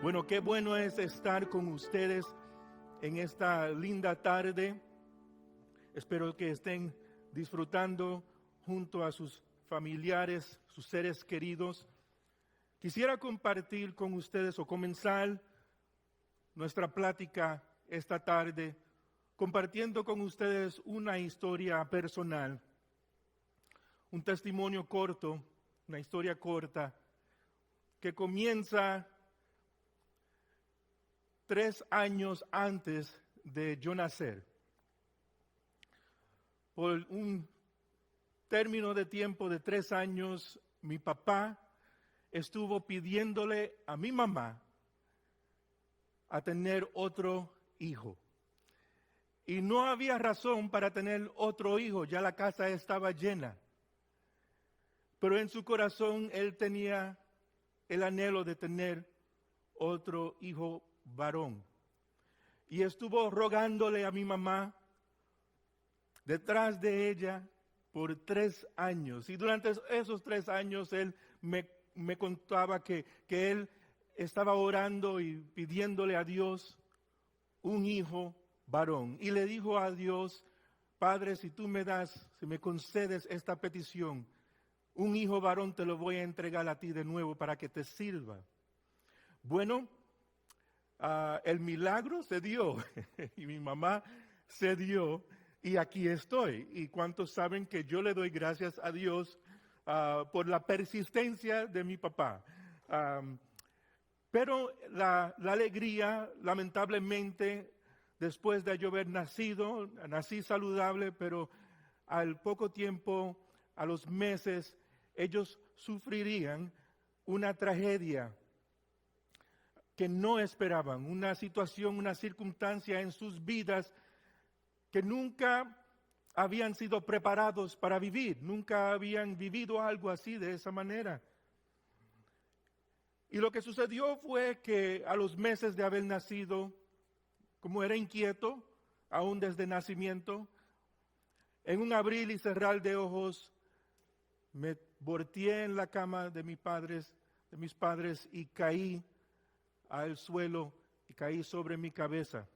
Bueno, qué bueno es estar con ustedes en esta linda tarde. Espero que estén disfrutando junto a sus familiares, sus seres queridos. Quisiera compartir con ustedes o comenzar nuestra plática esta tarde compartiendo con ustedes una historia personal, un testimonio corto, una historia corta que comienza 3 años antes de yo nacer. Por un término de tiempo de 3 años, mi papá estuvo pidiéndole a mi mamá a tener otro hijo. Y no había razón para tener otro hijo, ya la casa estaba llena. Pero en su corazón él tenía el anhelo de tener otro hijo varón. Y estuvo rogándole a mi mamá detrás de ella por 3 años. Y durante esos 3 años él me contaba que él estaba orando y pidiéndole a Dios un hijo varón. Y le dijo a Dios: Padre, si tú me das, si me concedes esta petición, un hijo varón te lo voy a entregar a ti de nuevo para que te sirva. Bueno, el milagro se dio y mi mamá se dio y aquí estoy. ¿Y cuántos saben que yo le doy gracias a Dios por la persistencia de mi papá? Pero la alegría, lamentablemente, después de yo haber nacido, nací saludable, pero al poco tiempo, a los meses, ellos sufrirían una tragedia que no esperaban, una situación, una circunstancia en sus vidas que nunca habían sido preparados para vivir, nunca habían vivido algo así de esa manera. Y lo que sucedió fue que a los meses de haber nacido, como era inquieto, aún desde nacimiento, en un abrir y cerrar de ojos, me volteé en la cama de mis padres y caí al suelo y caí sobre mi cabeza.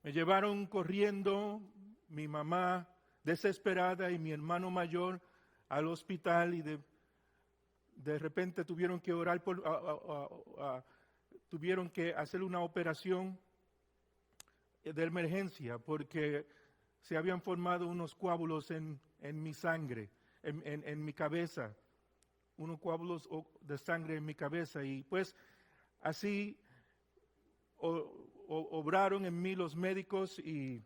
Me llevaron corriendo, mi mamá desesperada y mi hermano mayor al hospital y de repente tuvieron que orar tuvieron que hacer una operación de emergencia porque se habían formado unos coágulos en mi sangre, en mi cabeza, unos coágulos de sangre en mi cabeza y pues así obraron en mí los médicos y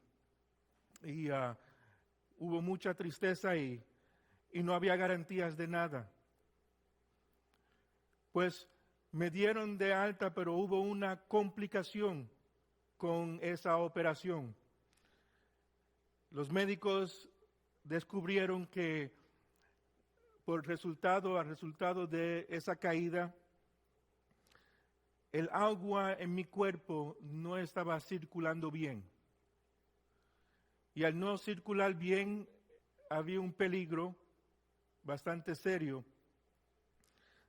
hubo mucha tristeza y no había garantías de nada. Pues me dieron de alta, pero hubo una complicación con esa operación. Los médicos descubrieron que al resultado de esa caída, el agua en mi cuerpo no estaba circulando bien. Y al no circular bien, había un peligro bastante serio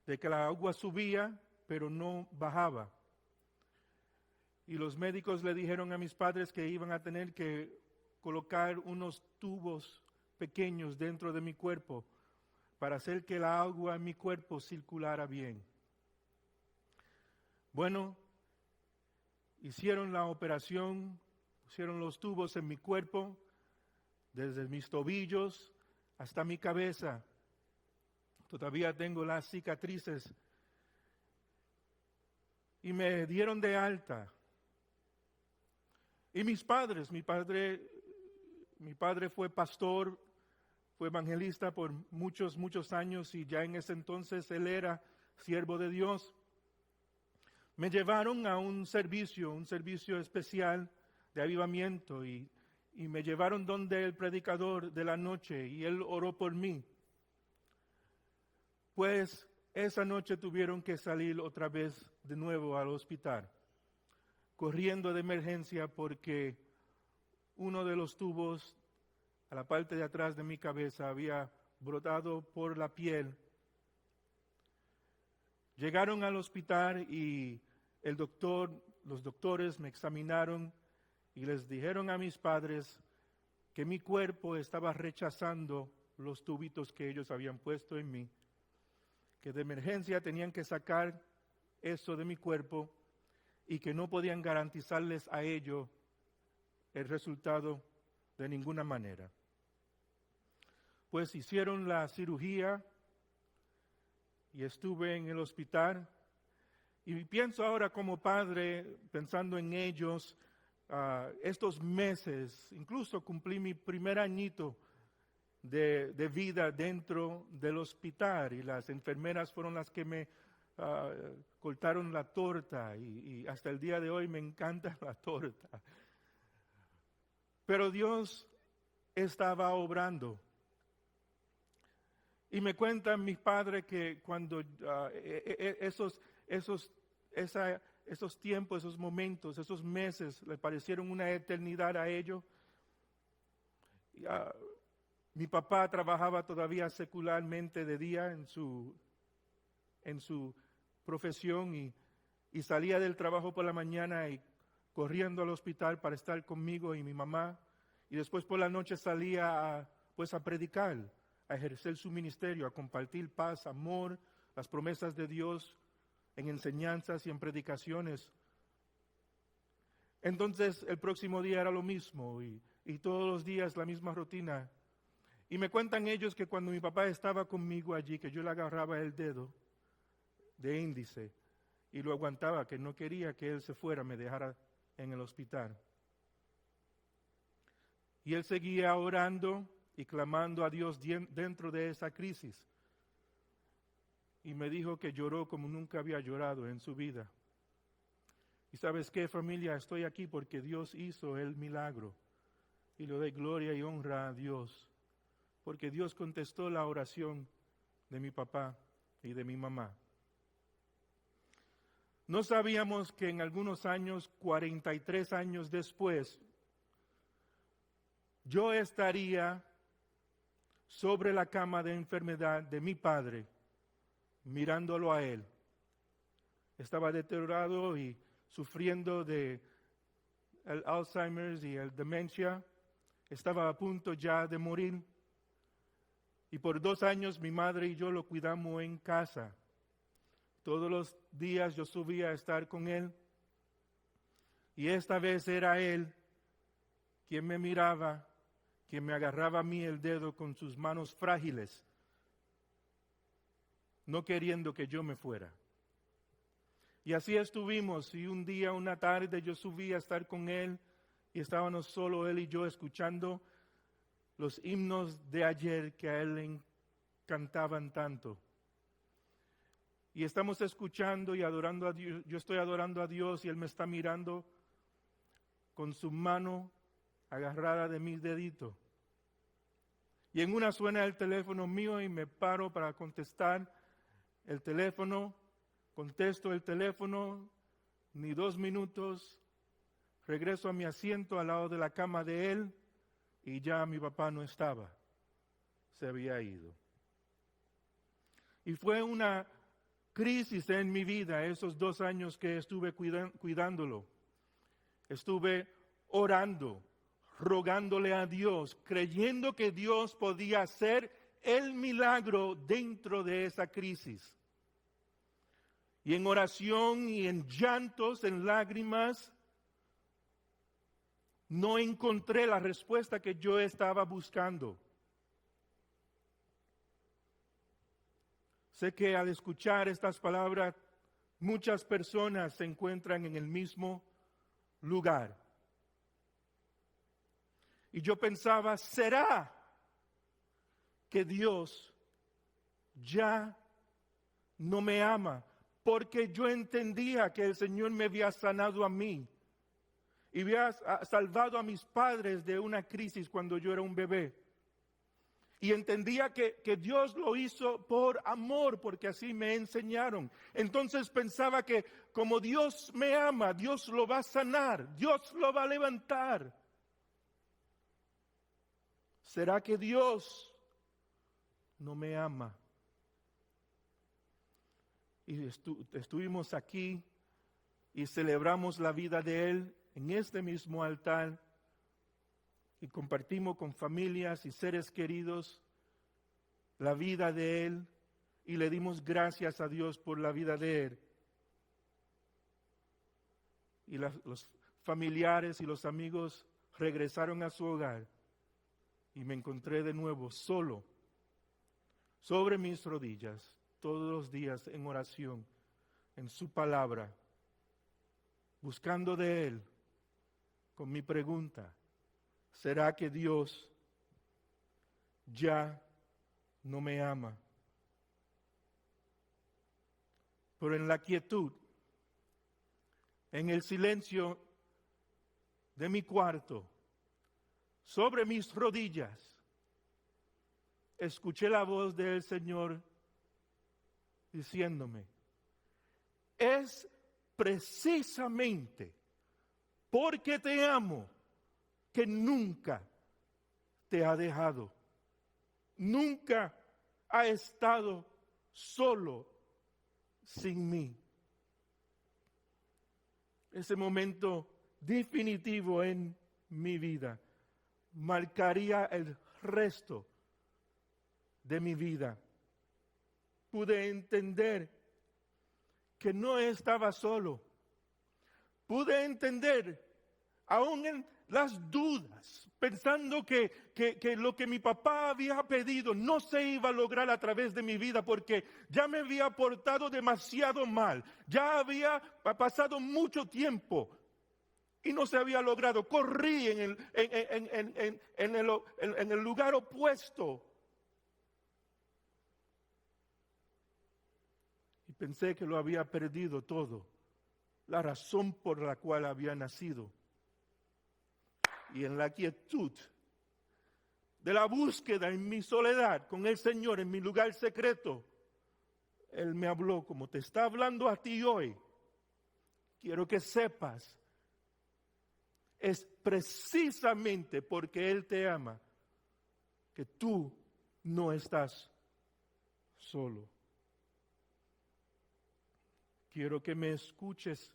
de que la agua subía, pero no bajaba. Y los médicos le dijeron a mis padres que iban a tener que colocar unos tubos pequeños dentro de mi cuerpo para hacer que la agua en mi cuerpo circulara bien. Bueno, hicieron la operación, pusieron los tubos en mi cuerpo, desde mis tobillos hasta mi cabeza. Todavía tengo las cicatrices. Y me dieron de alta. Y mis padres, mi padre fue pastor, fue evangelista por muchos años y ya en ese entonces él era siervo de Dios. Me llevaron a un servicio especial de avivamiento y me llevaron donde el predicador de la noche y él oró por mí. Pues esa noche tuvieron que salir otra vez de nuevo al hospital, corriendo de emergencia porque uno de los tubos a la parte de atrás de mi cabeza había brotado por la piel Llegaron al hospital y los doctores me examinaron y les dijeron a mis padres que mi cuerpo estaba rechazando los tubitos que ellos habían puesto en mí, que de emergencia tenían que sacar eso de mi cuerpo y que no podían garantizarles a ellos el resultado de ninguna manera. Pues hicieron la cirugía y estuve en el hospital y pienso ahora como padre, pensando en ellos, estos meses, incluso cumplí mi primer añito de vida dentro del hospital y las enfermeras fueron las que me cortaron la torta y hasta el día de hoy me encanta la torta. Pero Dios estaba obrando. Y me cuentan mis padres que cuando esos tiempos, esos momentos, esos meses le parecieron una eternidad a ellos. Mi papá trabajaba todavía secularmente de día en su profesión y salía del trabajo por la mañana y corriendo al hospital para estar conmigo y mi mamá. Y después por la noche salía a predicar, a ejercer su ministerio, a compartir paz, amor, las promesas de Dios en enseñanzas y en predicaciones. Entonces el próximo día era lo mismo y todos los días la misma rutina. Y me cuentan ellos que cuando mi papá estaba conmigo allí, que yo le agarraba el dedo de índice y lo aguantaba, que no quería que él se fuera, me dejara en el hospital. Y él seguía orando y clamando a Dios dentro de esa crisis. Y me dijo que lloró como nunca había llorado en su vida. Y ¿sabes qué, familia? Estoy aquí porque Dios hizo el milagro. Y le doy gloria y honra a Dios. Porque Dios contestó la oración de mi papá y de mi mamá. No sabíamos que en algunos años, 43 años después, yo estaría sobre la cama de enfermedad de mi padre, mirándolo a él. Estaba deteriorado y sufriendo de el Alzheimer's y el demencia. Estaba a punto ya de morir. Y por 2 años mi madre y yo lo cuidamos en casa. Todos los días yo subía a estar con él. Y esta vez era él quien me miraba, quien me agarraba a mí el dedo con sus manos frágiles, no queriendo que yo me fuera. Y así estuvimos, y un día, una tarde, yo subí a estar con él, y estábamos solo él y yo escuchando los himnos de ayer que a él le encantaban tanto. Y estamos escuchando y adorando a Dios, yo estoy adorando a Dios y él me está mirando con su mano agarrada de mi dedito. Y en una suena el teléfono mío y me paro para contestar el teléfono, contesto el teléfono, ni 2 minutos, regreso a mi asiento al lado de la cama de él y ya mi papá no estaba, se había ido. Y fue una crisis en mi vida esos 2 años que estuve cuidándolo. Estuve orando, rogándole a Dios, creyendo que Dios podía hacer el milagro dentro de esa crisis. Y en oración y en llantos, en lágrimas, no encontré la respuesta que yo estaba buscando. Sé que al escuchar estas palabras, muchas personas se encuentran en el mismo lugar. Y yo pensaba, ¿será que Dios ya no me ama? Porque yo entendía que el Señor me había sanado a mí y había salvado a mis padres de una crisis cuando yo era un bebé. Y entendía que Dios lo hizo por amor, porque así me enseñaron. Entonces pensaba que como Dios me ama, Dios lo va a sanar, Dios lo va a levantar. ¿Será que Dios no me ama? y estuvimos aquí y celebramos la vida de él en este mismo altar y compartimos con familias y seres queridos la vida de él y le dimos gracias a Dios por la vida de él. Y los familiares y los amigos regresaron a su hogar y me encontré de nuevo solo sobre mis rodillas todos los días en oración, en su palabra, buscando de él con mi pregunta: ¿será que Dios ya no me ama? Pero en la quietud, en el silencio de mi cuarto, sobre mis rodillas, escuché la voz del Señor diciéndome: es precisamente porque te amo que nunca te ha dejado, nunca ha estado solo sin mí. Ese momento definitivo en mi vida marcaría el resto de mi vida. Pude entender que no estaba solo. Pude entender, aún en las dudas, pensando que lo que mi papá había pedido no se iba a lograr a través de mi vida porque ya me había portado demasiado mal, ya había pasado mucho tiempo y no se había logrado. Corrí en el lugar opuesto y pensé que lo había perdido todo, la razón por la cual había nacido. Y en la quietud de la búsqueda, en mi soledad con el Señor, en mi lugar secreto, Él me habló como te está hablando a ti hoy. Quiero que sepas, es precisamente porque Él te ama que tú no estás solo. Quiero que me escuches.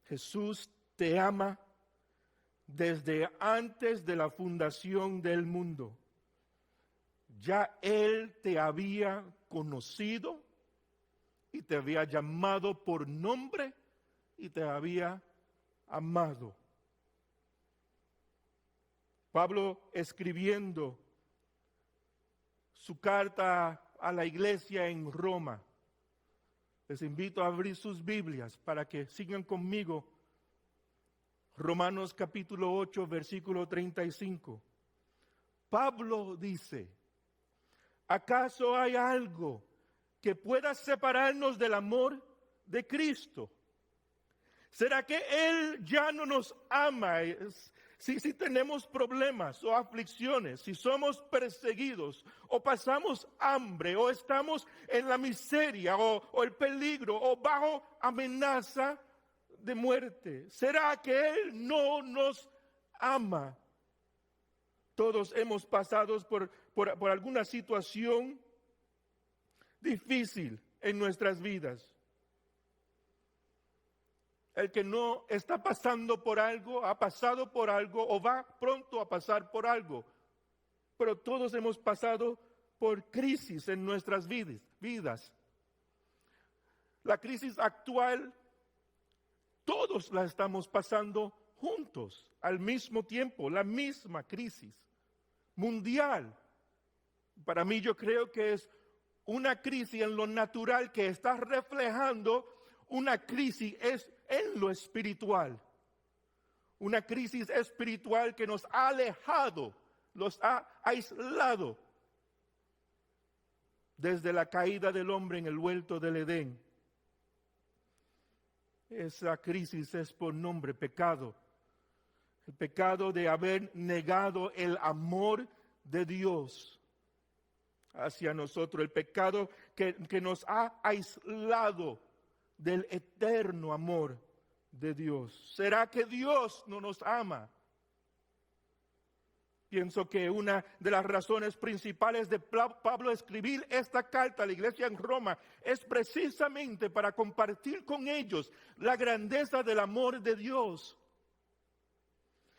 Jesús te ama desde antes de la fundación del mundo. Ya Él te había conocido y te había llamado por nombre y te había amado. Pablo, escribiendo su carta a la iglesia en Roma, les invito a abrir sus Biblias para que sigan conmigo. Romanos capítulo 8, versículo 35. Pablo dice: ¿acaso hay algo que pueda separarnos del amor de Cristo? ¿Será que Él ya no nos ama? Si tenemos problemas o aflicciones, si somos perseguidos o pasamos hambre o estamos en la miseria o el peligro o bajo amenaza de muerte, ¿será que Él no nos ama? Todos hemos pasado por alguna situación difícil en nuestras vidas. El que no está pasando por algo, ha pasado por algo o va pronto a pasar por algo. Pero todos hemos pasado por crisis en nuestras vidas. La crisis actual, todos la estamos pasando juntos, al mismo tiempo, la misma crisis mundial. Para mí yo creo que es una crisis en lo natural que está reflejando una crisis en lo espiritual. Una crisis espiritual que nos ha alejado, nos ha aislado desde la caída del hombre en el huerto del Edén. Esa crisis es por nombre pecado. El pecado de haber negado el amor de Dios hacia nosotros. El pecado que nos ha aislado del eterno amor de Dios. ¿Será que Dios no nos ama? Pienso que una de las razones principales de Pablo escribir esta carta a la iglesia en Roma es precisamente para compartir con ellos la grandeza del amor de Dios.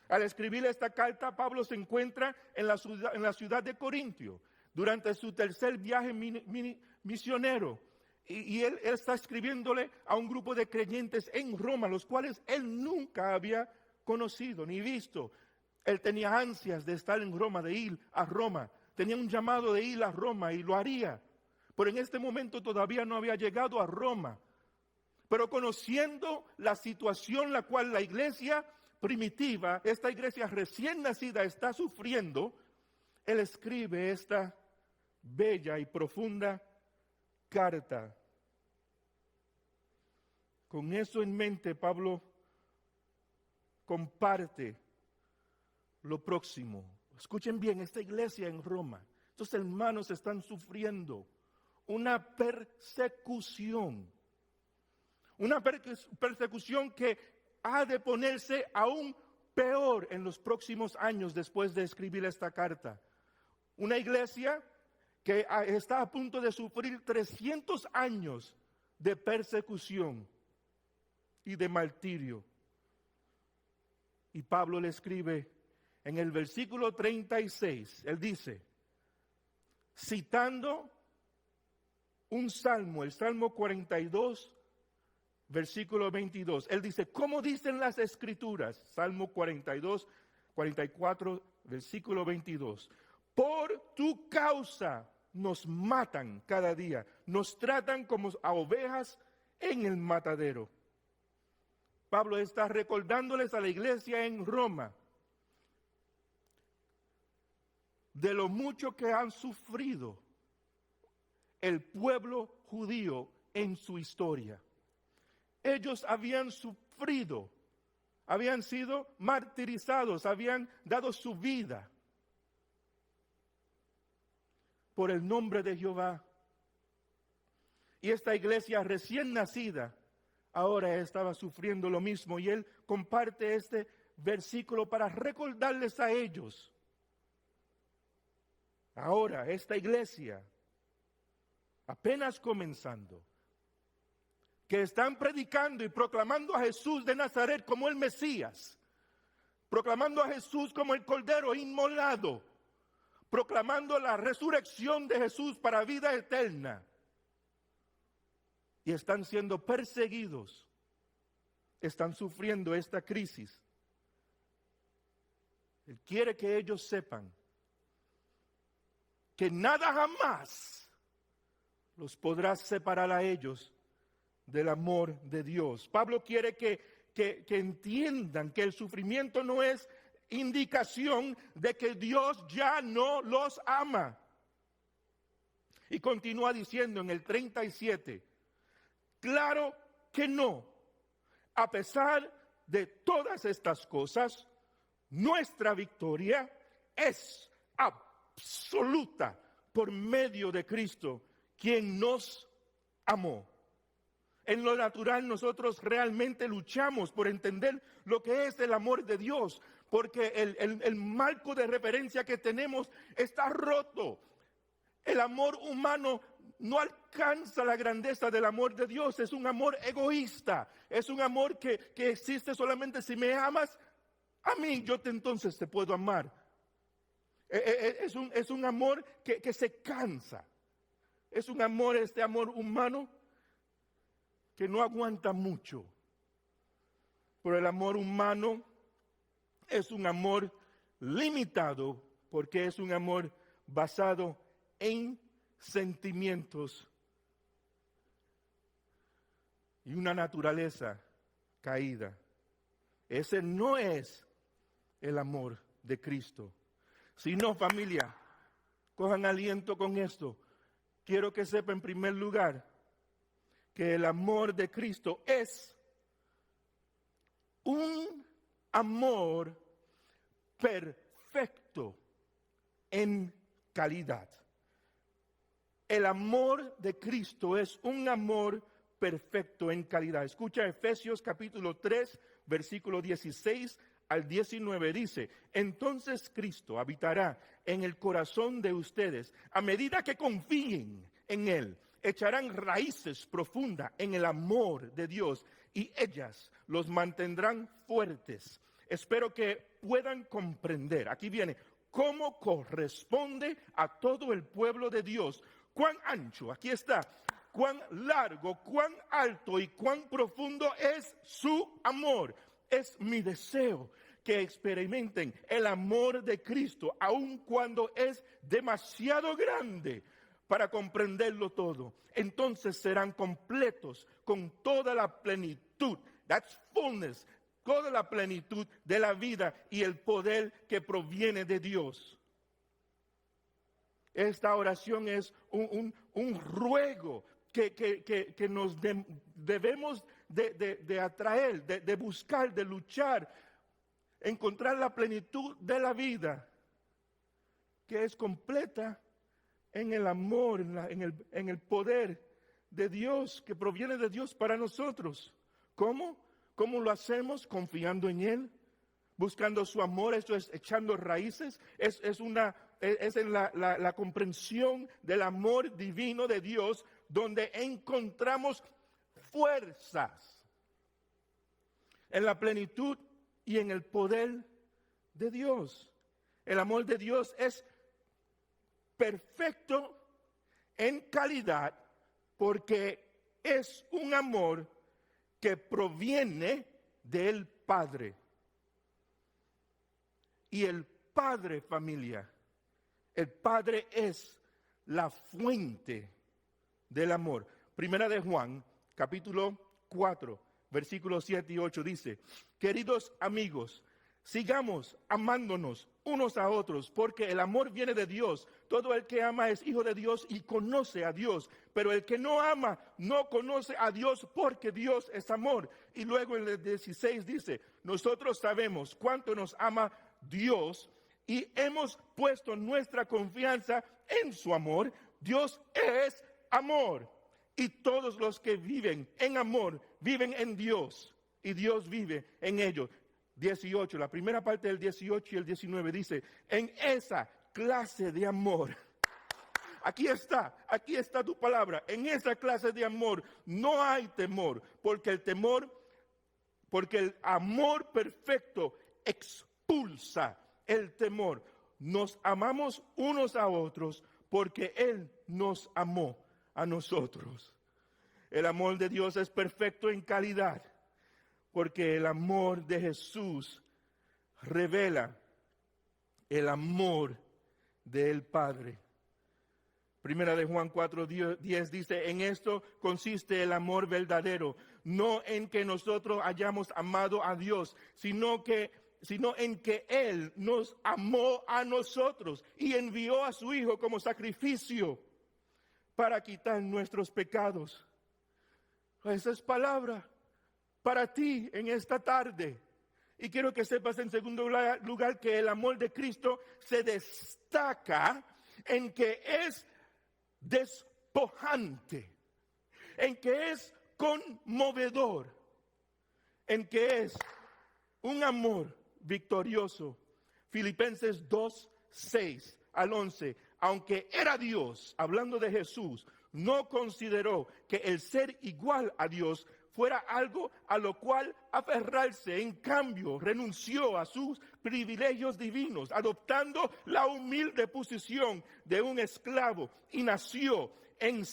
Al escribir esta carta, Pablo se encuentra en la ciudad de Corintio durante su tercer viaje misionero. Y él está escribiéndole a un grupo de creyentes en Roma, los cuales él nunca había conocido ni visto. Él tenía ansias de estar en Roma, de ir a Roma. Tenía un llamado de ir a Roma y lo haría. Pero en este momento todavía no había llegado a Roma. Pero conociendo la situación la cual la iglesia primitiva, esta iglesia recién nacida está sufriendo, él escribe esta bella y profunda carta. Con eso en mente, Pablo comparte lo próximo. Escuchen bien, esta iglesia en Roma, estos hermanos están sufriendo una persecución. Una persecución que ha de ponerse aún peor en los próximos años después de escribir esta carta. Una iglesia que está a punto de sufrir 300 años de persecución y de martirio. Y Pablo le escribe en el versículo 36, él dice, citando un salmo, el Salmo 42, versículo 22, él dice, ¿cómo dicen las Escrituras? Salmo 42, 44, versículo 22. Por tu causa nos matan cada día, nos tratan como a ovejas en el matadero. Pablo está recordándoles a la iglesia en Roma de lo mucho que han sufrido el pueblo judío en su historia. Ellos habían sufrido, habían sido martirizados, habían dado su vida por el nombre de Jehová. Y esta iglesia recién nacida ahora estaba sufriendo lo mismo. Y él comparte este versículo para recordarles a ellos. Ahora, esta iglesia, apenas comenzando, que están predicando y proclamando a Jesús de Nazaret como el Mesías, proclamando a Jesús como el Cordero inmolado, proclamando la resurrección de Jesús para vida eterna, y están siendo perseguidos, están sufriendo esta crisis. Él quiere que ellos sepan que nada jamás los podrá separar a ellos del amor de Dios. Pablo quiere que entiendan que el sufrimiento no es indicación de que Dios ya no los ama. Y continúa diciendo en el 37, claro que no. A pesar de todas estas cosas, nuestra victoria es absoluta por medio de Cristo, quien nos amó. En lo natural nosotros realmente luchamos por entender lo que es el amor de Dios, porque el marco de referencia que tenemos está roto. El amor humano no alcanza la grandeza del amor de Dios, es un amor egoísta, es un amor que existe solamente si me amas a mí, yo entonces te puedo amar. Es un amor que se cansa, es un amor, este amor humano, que no aguanta mucho. Pero el amor humano es un amor limitado porque es un amor basado en sentimientos y una naturaleza caída. Ese no es el amor de Cristo. Si no, familia, cojan aliento con esto. Quiero que sepa en primer lugar que el amor de Cristo es un amor perfecto en calidad. El amor de Cristo es un amor perfecto en calidad. Escucha Efesios capítulo 3, versículo 16 al 19 dice, entonces Cristo habitará en el corazón de ustedes a medida que confíen en Él. Echarán raíces profundas en el amor de Dios y ellas los mantendrán fuertes. Espero que puedan comprender, aquí viene, cómo corresponde a todo el pueblo de Dios. Cuán ancho, aquí está, cuán largo, cuán alto y cuán profundo es su amor. Es mi deseo que experimenten el amor de Cristo, aun cuando es demasiado grande para comprenderlo todo. Entonces serán completos con toda la plenitud, that's fullness, toda la plenitud de la vida y el poder que proviene de Dios. Esta oración es un ruego que nos debemos de atraer, de buscar, de luchar, encontrar la plenitud de la vida, que es completa en el amor, en el poder de Dios, que proviene de Dios para nosotros. ¿Cómo? ¿Cómo lo hacemos? Confiando en Él, buscando su amor. Esto es echando raíces, es en la comprensión del amor divino de Dios, donde encontramos fuerzas en la plenitud y en el poder de Dios. El amor de Dios es perfecto en calidad porque es un amor que proviene del Padre. Y el Padre, familia, el Padre es la fuente del amor. Primera de Juan, capítulo 4, versículos 7 y 8 dice, queridos amigos, sigamos amándonos unos a otros, porque el amor viene de Dios. Todo el que ama es hijo de Dios y conoce a Dios. Pero el que no ama no conoce a Dios, porque Dios es amor. Y luego en el 16 dice, nosotros sabemos cuánto nos ama Dios y hemos puesto nuestra confianza en su amor. Dios es amor. Y todos los que viven en amor viven en Dios y Dios vive en ellos. 18, la primera parte del 18 y el 19 dice, en esa clase de amor, aquí está tu palabra, en esa clase de amor no hay temor, porque el amor perfecto expulsa el temor. Nos amamos unos a otros porque Él nos amó a nosotros. El amor de Dios es perfecto en calidad, porque el amor de Jesús revela el amor del Padre. Primera de Juan 4:10 dice, en esto consiste el amor verdadero, no en que nosotros hayamos amado a Dios, sino en que Él nos amó a nosotros y envió a su Hijo como sacrificio para quitar nuestros pecados. Esa es palabra para ti en esta tarde. Y quiero que sepas en segundo lugar que el amor de Cristo se destaca en que es despojante, en que es conmovedor, en que es un amor victorioso. Filipenses 2:6 al 11. Aunque era Dios, hablando de Jesús, no consideró que el ser igual a Dios fuera algo a lo cual aferrarse. En cambio, renunció a sus privilegios divinos, adoptando la humilde posición de un esclavo y nació en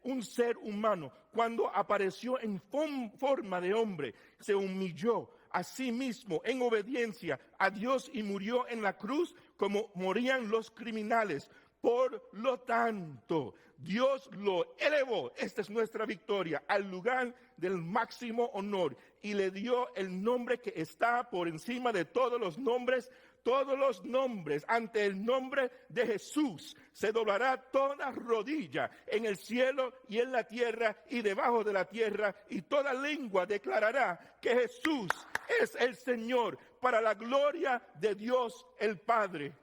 un ser humano. Cuando apareció en forma de hombre, se humilló a sí mismo en obediencia a Dios y murió en la cruz como morían los criminales. Por lo tanto, Dios lo elevó, esta es nuestra victoria, al lugar del máximo honor y le dio el nombre que está por encima de todos los nombres. Ante el nombre de Jesús se doblará toda rodilla en el cielo y en la tierra y debajo de la tierra, y toda lengua declarará que Jesús es el Señor, para la gloria de Dios el Padre.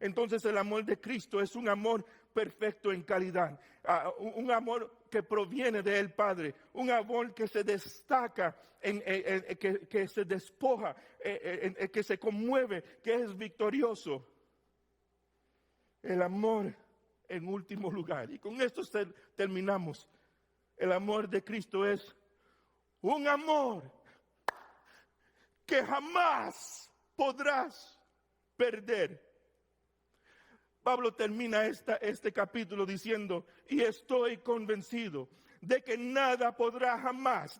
Entonces el amor de Cristo es un amor perfecto en calidad, un amor que proviene del Padre, un amor que se destaca, que se despoja, que se conmueve, que es victorioso. El amor en último lugar. Y con esto terminamos. El amor de Cristo es un amor que jamás podrás perder. Pablo termina este capítulo diciendo, y estoy convencido de que nada podrá jamás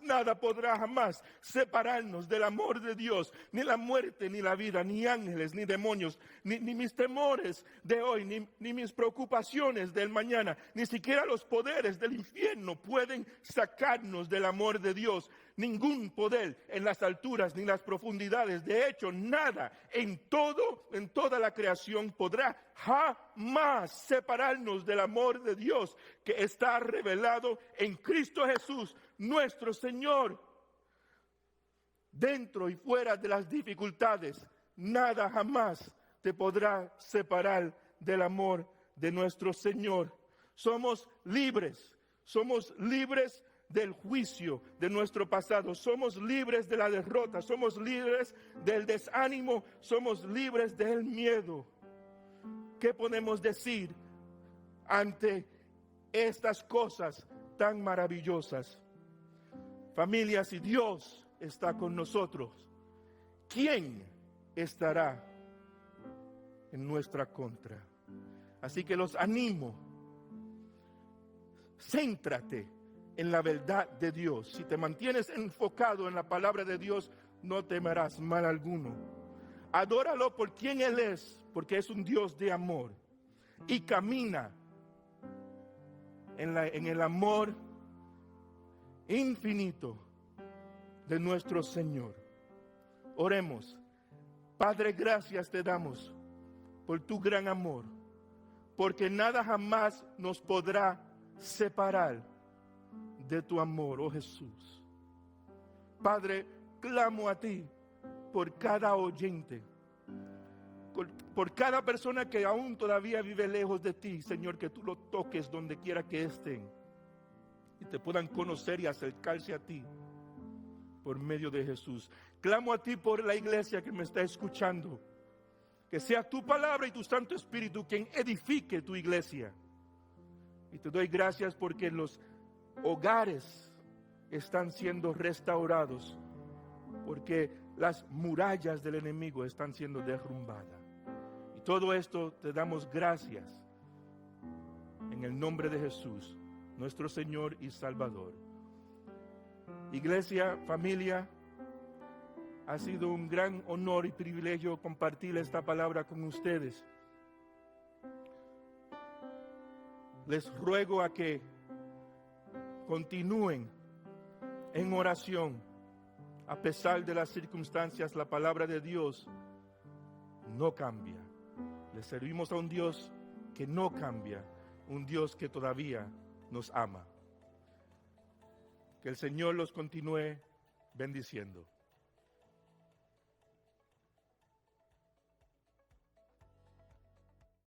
separarnos del amor de Dios, ni la muerte, ni la vida, ni ángeles, ni demonios, ni mis temores de hoy, ni mis preocupaciones del mañana, ni siquiera los poderes del infierno pueden sacarnos del amor de Dios. Ningún poder en las alturas ni las profundidades, de hecho, nada en toda la creación podrá jamás separarnos del amor de Dios que está revelado en Cristo Jesús, nuestro Señor. Dentro y fuera de las dificultades, nada jamás te podrá separar del amor de nuestro Señor. Somos libres del juicio de nuestro pasado, somos libres de la derrota, somos libres del desánimo, somos libres del miedo. ¿Qué podemos decir ante estas cosas tan maravillosas? Familia, si Dios está con nosotros, ¿quién estará en nuestra contra? Así que los animo, céntrate en la verdad de Dios. Si te mantienes enfocado en la palabra de Dios, no temerás mal alguno. Adóralo por quien Él es, porque es un Dios de amor. Y camina en el amor infinito de nuestro Señor. Oremos. Padre, gracias te damos por tu gran amor, porque nada jamás nos podrá separar de tu amor, oh Jesús. Padre, clamo a ti por cada oyente, por cada persona que aún todavía vive lejos de ti, Señor, que tú lo toques donde quiera que estén y te puedan conocer y acercarse a ti por medio de Jesús. Clamo a ti por la iglesia que me está escuchando, que sea tu palabra y tu Santo Espíritu quien edifique tu iglesia. Y te doy gracias porque los hogares están siendo restaurados, porque las murallas del enemigo están siendo derrumbadas. Y todo esto te damos gracias en el nombre de Jesús, nuestro Señor y Salvador. Iglesia, familia, ha sido un gran honor y privilegio compartir esta palabra con ustedes. Les ruego a que continúen en oración. A pesar de las circunstancias, la palabra de Dios no cambia. Le servimos a un Dios que no cambia, un Dios que todavía nos ama. Que el Señor los continúe bendiciendo.